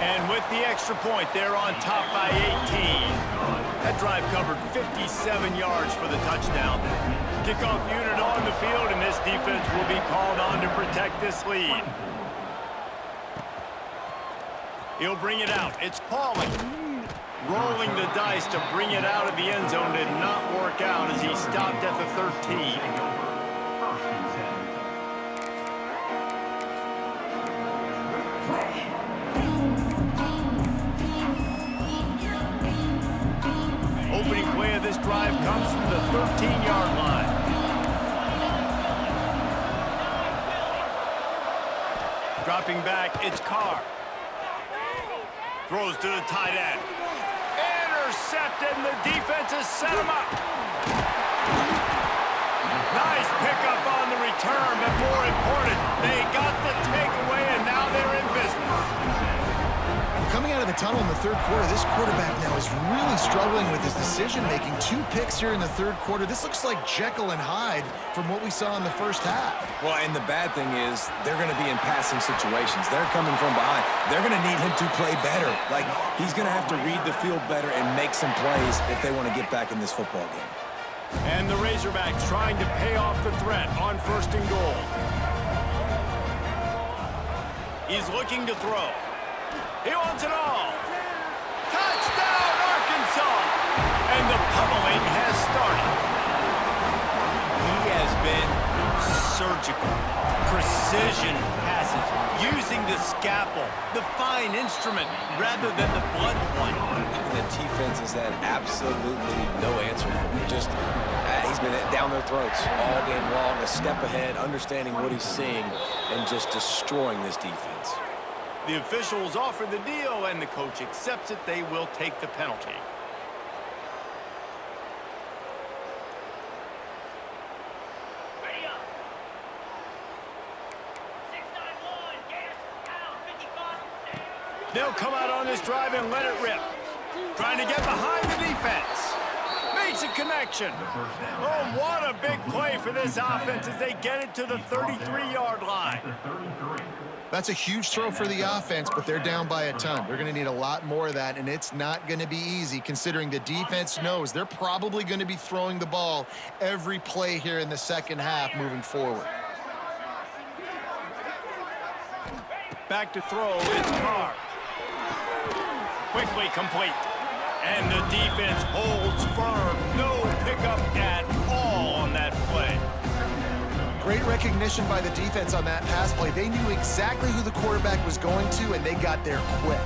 A: And with the extra point, they're on top by 18. That drive covered 57 yards for the touchdown. Kickoff unit on the field, and this defense will be called on to protect this lead. He'll bring it out. It's Pauling. Rolling the dice to bring it out of the end zone did not work out as he stopped at the 13. Opening play of this drive comes from the 13-yard line. Dropping back, it's Carr. Throws to the tight end. Intercepted, and the defense has set him up. Nice pickup on the return, but more important, they got the takeaway, and now they're in business.
C: Coming out of the tunnel in the third quarter, this quarterback now is really struggling with his decision-making. 2 picks here in the third quarter. This looks like Jekyll and Hyde from what we saw in the first half.
B: Well, and the bad thing is they're going to be in passing situations. They're coming from behind. They're going to need him to play better. Like, he's going to have to read the field better and make some plays if they want to get back in this football game.
A: And the Razorbacks trying to pay off the threat on 1st and goal. He's looking to throw. He wants it all. Touchdown, Arkansas! And the pummeling has started. He has been surgical. Precision passes, using the scalpel, the fine instrument, rather than the blunt one.
B: The defense has had absolutely no answer for him. Just, he's been down their throats all game long, a step ahead, understanding what he's seeing, and just destroying this defense.
A: The officials offer the deal, and the coach accepts it. They will take the penalty. Ready up. 6-9-1, gas, down, 55. They'll come out on this drive and let it rip. Trying to get behind the defense. Makes a connection. Oh, what a big play for this offense as they get it to the 33-yard line.
C: That's a huge throw for the offense, but they're down by a ton. They're going to need a lot more of that, and it's not going to be easy considering the defense knows they're probably going to be throwing the ball every play here in the second half moving forward.
A: Back to throw, it's Carr. Quickly complete. And the defense holds firm. No pickup at all on that play.
C: Great recognition by the defense on that pass play. They knew exactly who the quarterback was going to, and they got there quick.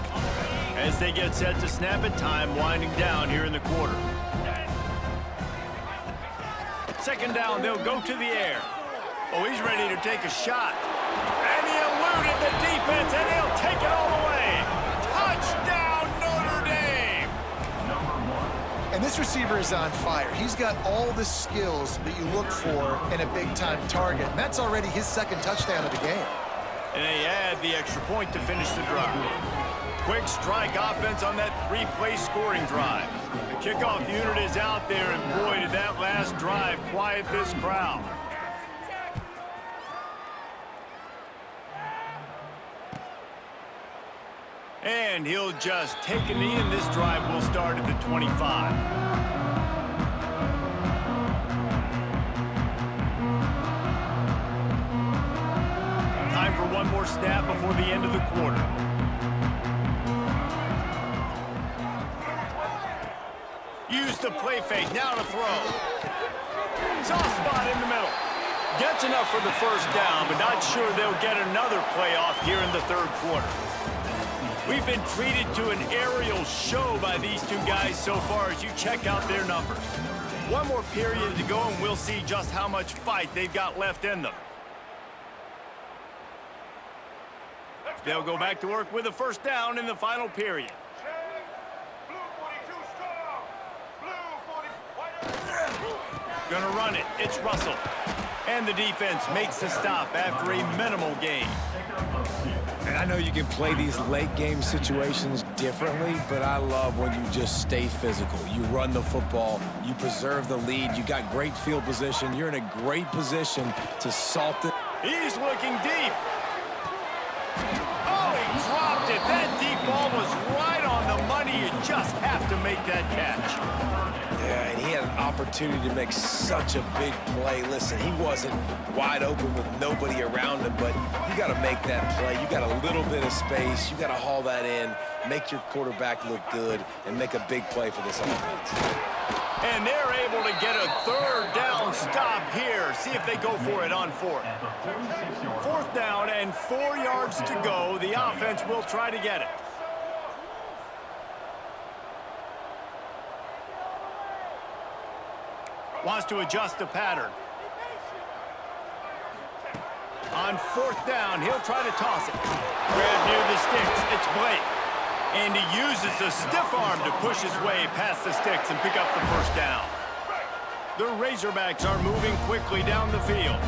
A: As they get set to snap it, time winding down here in the quarter. Second down, they'll go to the air. Oh, he's ready to take a shot. And he eluded the defense, and he'll take it all the way. Touchdown, Notre Dame!
C: And this receiver is on fire. He's got all the skills that you look for in a big-time target. And that's already his second touchdown of the game.
A: And they add the extra point to finish the drive. Quick strike offense on that three-play scoring drive. The kickoff unit is out there, and boy, did that last drive quiet this crowd. And he'll just take a knee, and this drive will start at the 25. Time for one more snap before the end of the quarter. Use the play fake, now to throw. Soft spot in the middle. Gets enough for the first down, but not sure they'll get another playoff here in the third quarter. We've been treated to an aerial show by these two guys so far as you check out their numbers. One more period to go, and we'll see just how much fight they've got left in them. They'll go back to work with a first down in the final period. Gonna run it. It's Russell. And the defense makes the stop after a minimal gain.
B: And I know you can play these late game situations differently, but I love when you just stay physical. You run the football, you preserve the lead, you got great field position, you're in a great position to salt it.
A: He's looking deep. Oh, he dropped it. That deep ball was right on the money. You just have to make that catch.
B: Yeah, and he had an opportunity to make such a big play. Listen, he wasn't wide open with nobody around him, but you got to make that play. You got a little bit of space. You got to haul that in, make your quarterback look good, and make a big play for this offense.
A: And they're able to get a third down stop here. See if they go for it on fourth. Fourth down and 4 yards to go. The offense will try to get it. Wants to adjust the pattern. On fourth down, he'll try to toss it. Grabbed near the sticks. It's Blake. And he uses a stiff arm to push his way past the sticks and pick up the first down. The Razorbacks are moving quickly down the field.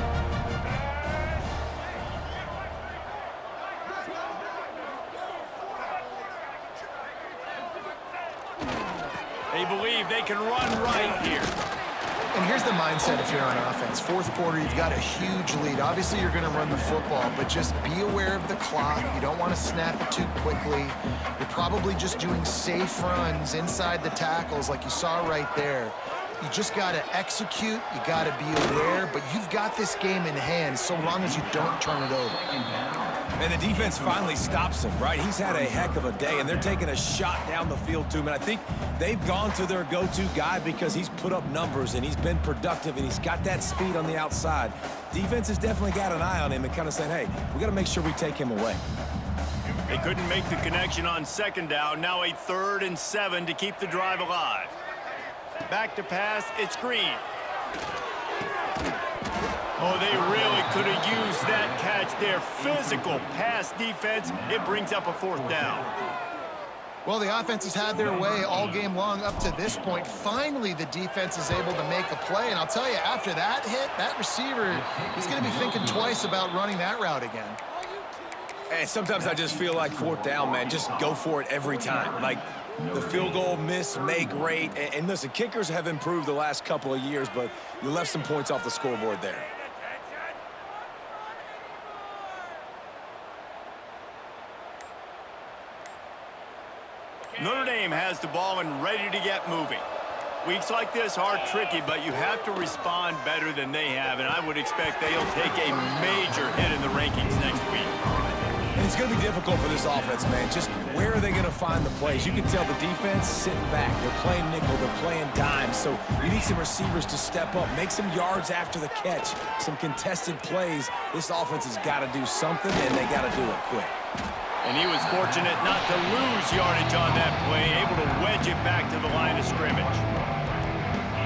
A: They believe they can run right here.
C: And here's the mindset if you're on offense. Fourth quarter, you've got a huge lead. Obviously, you're going to run the football, but just be aware of the clock. You don't want to snap it too quickly. You're probably just doing safe runs inside the tackles like you saw right there. You just got to execute. You got to be aware, but you've got this game in hand so long as you don't turn it over.
B: And the defense finally stops him, right? He's had a heck of a day, and they're taking a shot down the field to him. And I think they've gone to their go-to guy because he's put up numbers, and he's been productive, and he's got that speed on the outside. Defense has definitely got an eye on him and kind of saying, hey, we got to make sure we take him away.
A: They couldn't make the connection on second down. Now a 3rd and 7 to keep the drive alive. Back to pass. It's Green. Oh, they really could have used that catch there. Physical pass defense. It brings up a 4th down.
C: Well, the offense has had their way all game long up to this point. Finally, the defense is able to make a play. And I'll tell you, after that hit, that receiver is going to be thinking twice about running that route again.
B: And sometimes I just feel like 4th down, man, just go for it every time. Like, the field goal miss, make great. And listen, kickers have improved the last couple of years, but you left some points off the scoreboard there.
A: Notre Dame has the ball and ready to get moving. Weeks like this are tricky, but you have to respond better than they have, and I would expect they'll take a major hit in the rankings next week.
B: And it's going to be difficult for this offense, man. Just where are they going to find the plays? You can tell the defense sitting back. They're playing nickel. They're playing dime. So you need some receivers to step up, make some yards after the catch, some contested plays. This offense has got to do something, and they got to do it quick.
A: And he was fortunate not to lose yardage on that play, able to wedge it back to the line of scrimmage.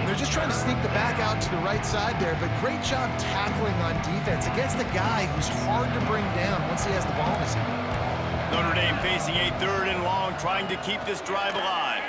C: They're just trying to sneak the back out to the right side there, but great job tackling on defense against a guy who's hard to bring down once he has the ball in his hand.
A: Notre Dame facing a 3rd and long, trying to keep this drive alive.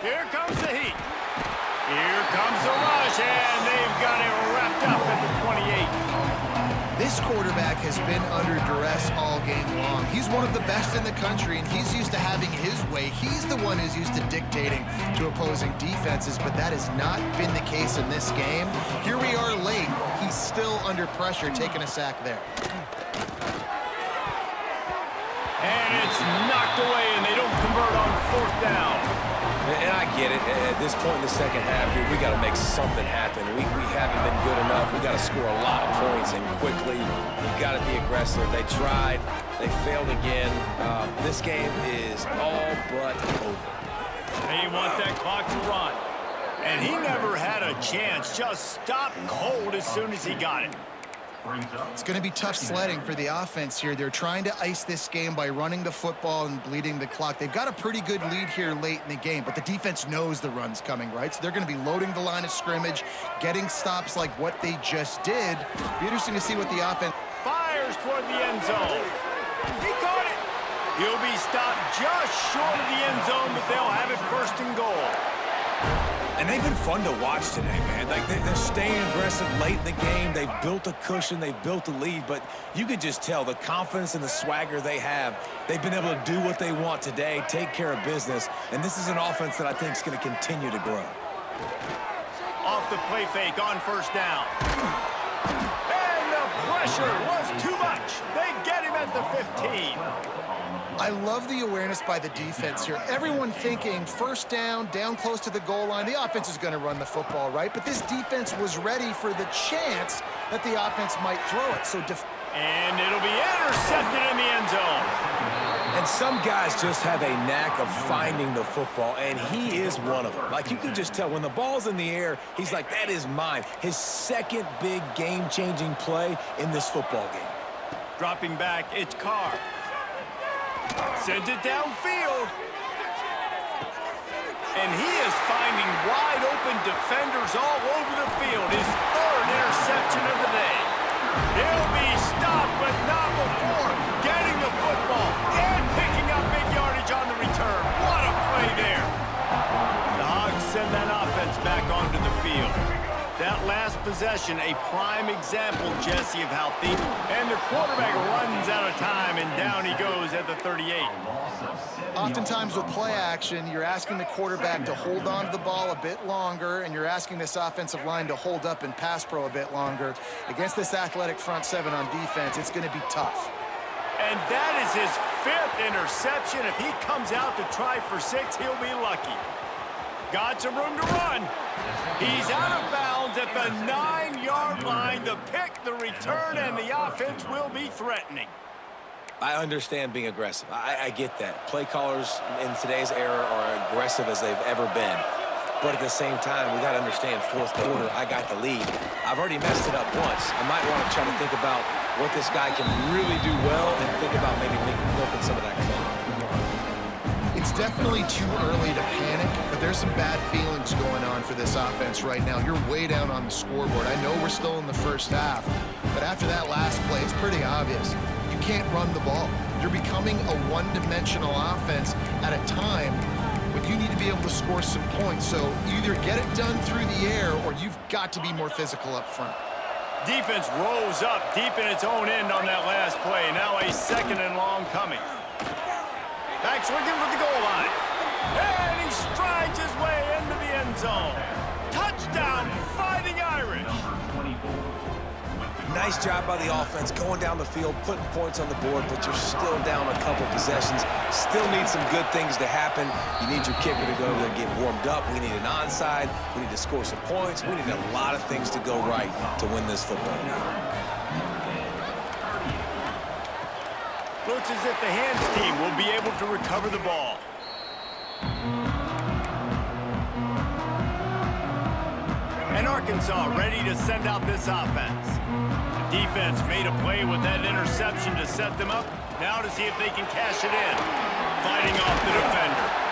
A: Here comes the heat. Here comes the rush, and they've got it wrapped up at the 28.
C: This quarterback has been under duress all game long. He's one of the best in the country, and he's used to having his way. He's the one who's used to dictating to opposing defenses, but that has not been the case in this game. Here we are late. He's still under pressure, taking a sack there.
A: And it's knocked away, and they don't convert on 4th down.
B: And I get it. At this point in the second half, dude, we got to make something happen. We haven't been good enough. We got to score a lot of points and quickly. We got to be aggressive. They tried. They failed again. This game is all but over.
A: They want that clock to run. And he never had a chance. Just stopped cold as soon as he got it.
C: It's going to be tough sledding for the offense here. They're trying to ice this game by running the football and bleeding the clock. They've got a pretty good lead here late in the game, but the defense knows the run's coming, right? So they're going to be loading the line of scrimmage, getting stops like what they just did. Be interesting to see what the offense
A: Fires toward the end zone. He caught it. He'll be stopped just short of the end zone, but they'll have it 1st and goal.
B: And they've been fun to watch today, man. Like, they're staying aggressive late in the game. They've built a cushion. They've built a lead. But you could just tell the confidence and the swagger they have. They've been able to do what they want today, take care of business. And this is an offense that I think is going to continue to grow.
A: Off the play fake on 1st down. And the pressure was too much. They get him at the 15.
C: I love the awareness by the defense here. Everyone thinking 1st down, down close to the goal line. The offense is going to run the football, right? But this defense was ready for the chance that the offense might throw it.
A: And it'll be intercepted in the end zone.
B: And some guys just have a knack of finding the football, and he is one of them. Like, you can just tell when the ball's in the air, he's like, that is mine. His second big game-changing play in this football game.
A: Dropping back, it's Carr. Sends it downfield. And he is finding wide-open defenders all over the field. His 3rd interception of the day. He'll be stopped, but not before getting the football and picking up big yardage on the return. What a play there. The Hogs send that offense back onto the field. That last possession, a prime example, Jesse, of how deep. And the quarterback runs out of time, and down he goes at the 38.
C: Oftentimes with play action, you're asking the quarterback to hold on to the ball a bit longer, and you're asking this offensive line to hold up and pass pro a bit longer. Against this athletic front 7 on defense, it's going to be tough.
A: And that is his 5th interception. If he comes out to try for 6, he'll be lucky. Got some room to run. He's out of bounds at the 9-yard line. The pick, the return, and the offense will be threatening.
B: I understand being aggressive. I get that. Play callers in today's era are aggressive as they've ever been. But at the same time, we got to understand 4th quarter, I got the lead. I've already messed it up once. I might want to try to think about what this guy can really do well and think about maybe milking some of that clock.
C: It's definitely too early to panic, but there's some bad feelings going on for this offense right now. You're way down on the scoreboard. I know we're still in the 1st half, but after that last play, it's pretty obvious. You can't run the ball. You're becoming a one-dimensional offense at a time when you need to be able to score some points. So either get it done through the air or you've got to be more physical up front.
A: Defense rose up deep in its own end on that last play. Now a 2nd and long coming. Back's looking for the goal line. And he strides his way into the end zone. Touchdown, Fighting Irish.
B: Nice job by the offense, going down the field, putting points on the board, but you're still down a couple possessions. Still need some good things to happen. You need your kicker to go there and get warmed up. We need an onside. We need to score some points. We need a lot of things to go right to win this football game.
A: Looks as if the hands team will be able to recover the ball. And Arkansas ready to send out this offense. The defense made a play with that interception to set them up. Now to see if they can cash it in. Fighting off the defender.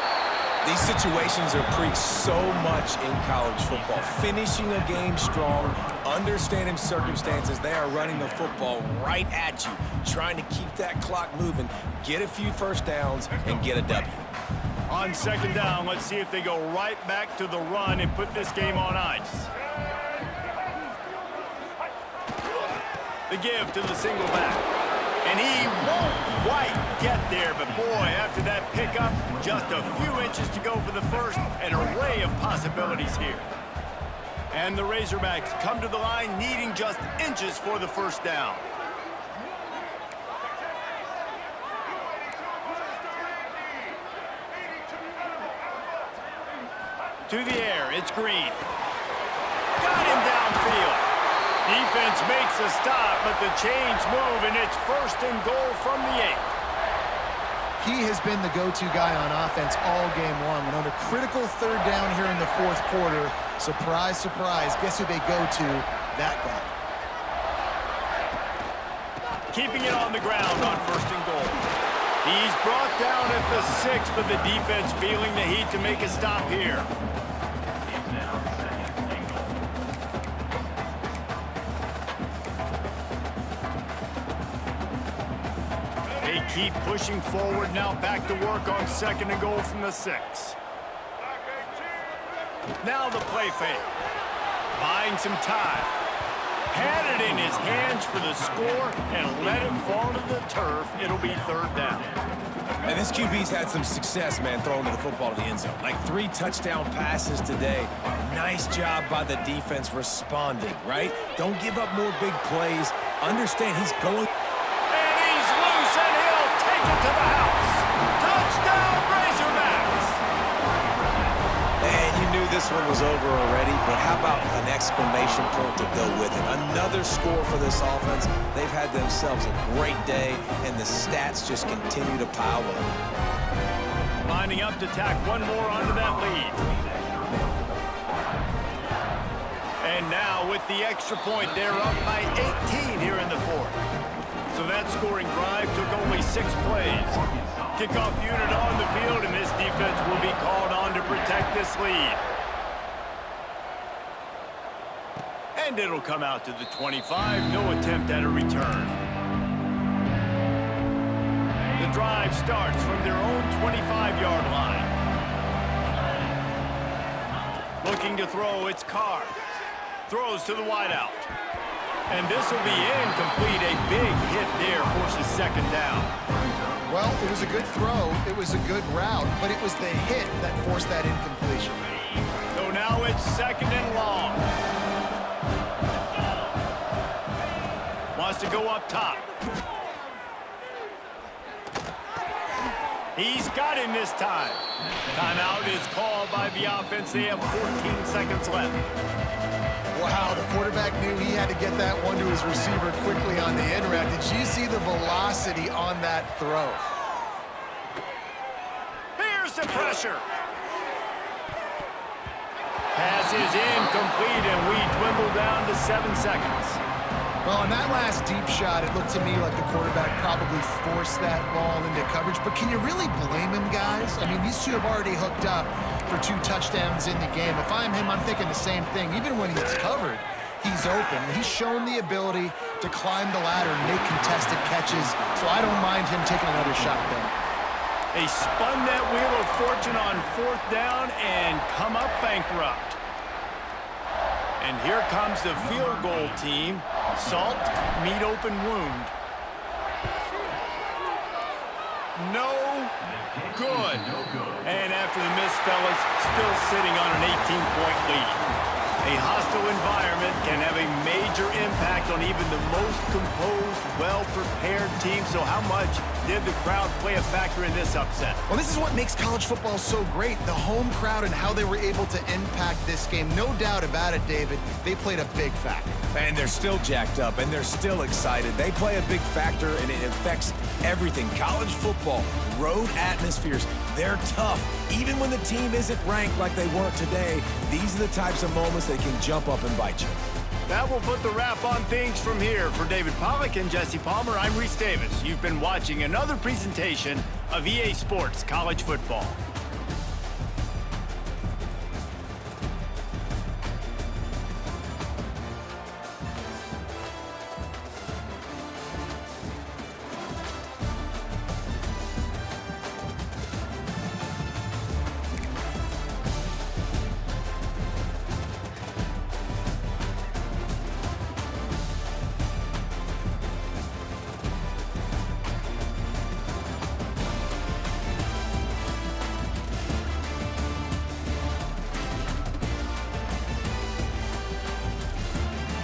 B: These situations are preached so much in college football. Finishing a game strong, understanding circumstances. They are running the football right at you, trying to keep that clock moving, get a few 1st downs, and get a W.
A: On second down, let's see if they go right back to the run and put this game on ice. The give to the single back. And he won't quite get there, but boy, after that pickup, just a few inches to go for the first. An array of possibilities here. And the Razorbacks come to the line needing just inches for the first down. To the air, it's Green. Got him downfield. Defense makes a stop, but the chains move, and it's 1st and goal from the 8.
C: He has been the go-to guy on offense all game long. And on a critical 3rd down here in the 4th quarter, surprise, surprise, guess who they go to? That guy.
A: Keeping it on the ground on 1st and goal. He's brought down at the 6, but the defense feeling the heat to make a stop here. They keep pushing forward now, back to work on 2nd and goal from the 6. Now the play fake. Buying some time. Had it in his hands for the score and let it fall to the turf. It'll be 3rd down.
B: And this QB's had some success, man, throwing the football to the end zone. Like 3 touchdown passes today. Nice job by the defense responding, right? Don't give up more big plays. Understand he's going.
A: And he's loose, and he'll take it to the house. Touchdown, Razorbacks!
B: And you knew this one was over already, but how about an exclamation point to go with it? Another score for this offense. They've had themselves a great day, and the stats just continue to pile up.
A: Lining up to tack one more onto that lead. And now with the extra point, they're up by 18 here in the 4th. So that scoring drive took only 6 plays. Kickoff unit on the field, and this defense will be called on to protect this lead. And it'll come out to the 25. No attempt at a return. The drive starts from their own 25-yard line. Looking to throw, it's Carr. Throws to the wideout. And this will be incomplete. A big hit there forces 2nd down.
C: Well, it was a good throw. It was a good route, but it was the hit that forced that incompletion.
A: So now it's 2nd and long. Wants to go up top. He's got him this time. Timeout is called by the offense. They have 14 seconds left.
C: Wow, the quarterback knew he had to get that one to his receiver quickly on the end route. Did you see the velocity on that throw?
A: Here's the pressure. Pass is incomplete, and we dwindle down to 7 seconds.
C: Well, on that last deep shot, it looked to me like the quarterback probably forced that ball into coverage. But can you really blame him, guys? I mean, these two have already hooked up for 2 touchdowns in the game. If I'm him, I'm thinking the same thing. Even when he's covered, he's open. He's shown the ability to climb the ladder and make contested catches, so I don't mind him taking another shot there.
A: They spun that wheel of fortune on 4th down and come up bankrupt. And here comes the field goal team. Salt, meet open wound. No good. And after the miss, fellas, still sitting on an 18-point lead. A hostile environment can have a major impact on even the most composed, well-prepared team. So how much did the crowd play a factor in this upset?
C: Well, this is what makes college football so great. The home crowd and how they were able to impact this game. No doubt about it, David. They played a big factor.
B: And they're still jacked up, and they're still excited. They play a big factor, and it affects everything. College football, road atmospheres, they're tough. Even when the team isn't ranked like they weren't today, these are the types of moments that can jump up and bite you.
A: That will put the wrap on things from here. For David Pollack and Jesse Palmer, I'm Reese Davis. You've been watching another presentation of EA Sports College Football.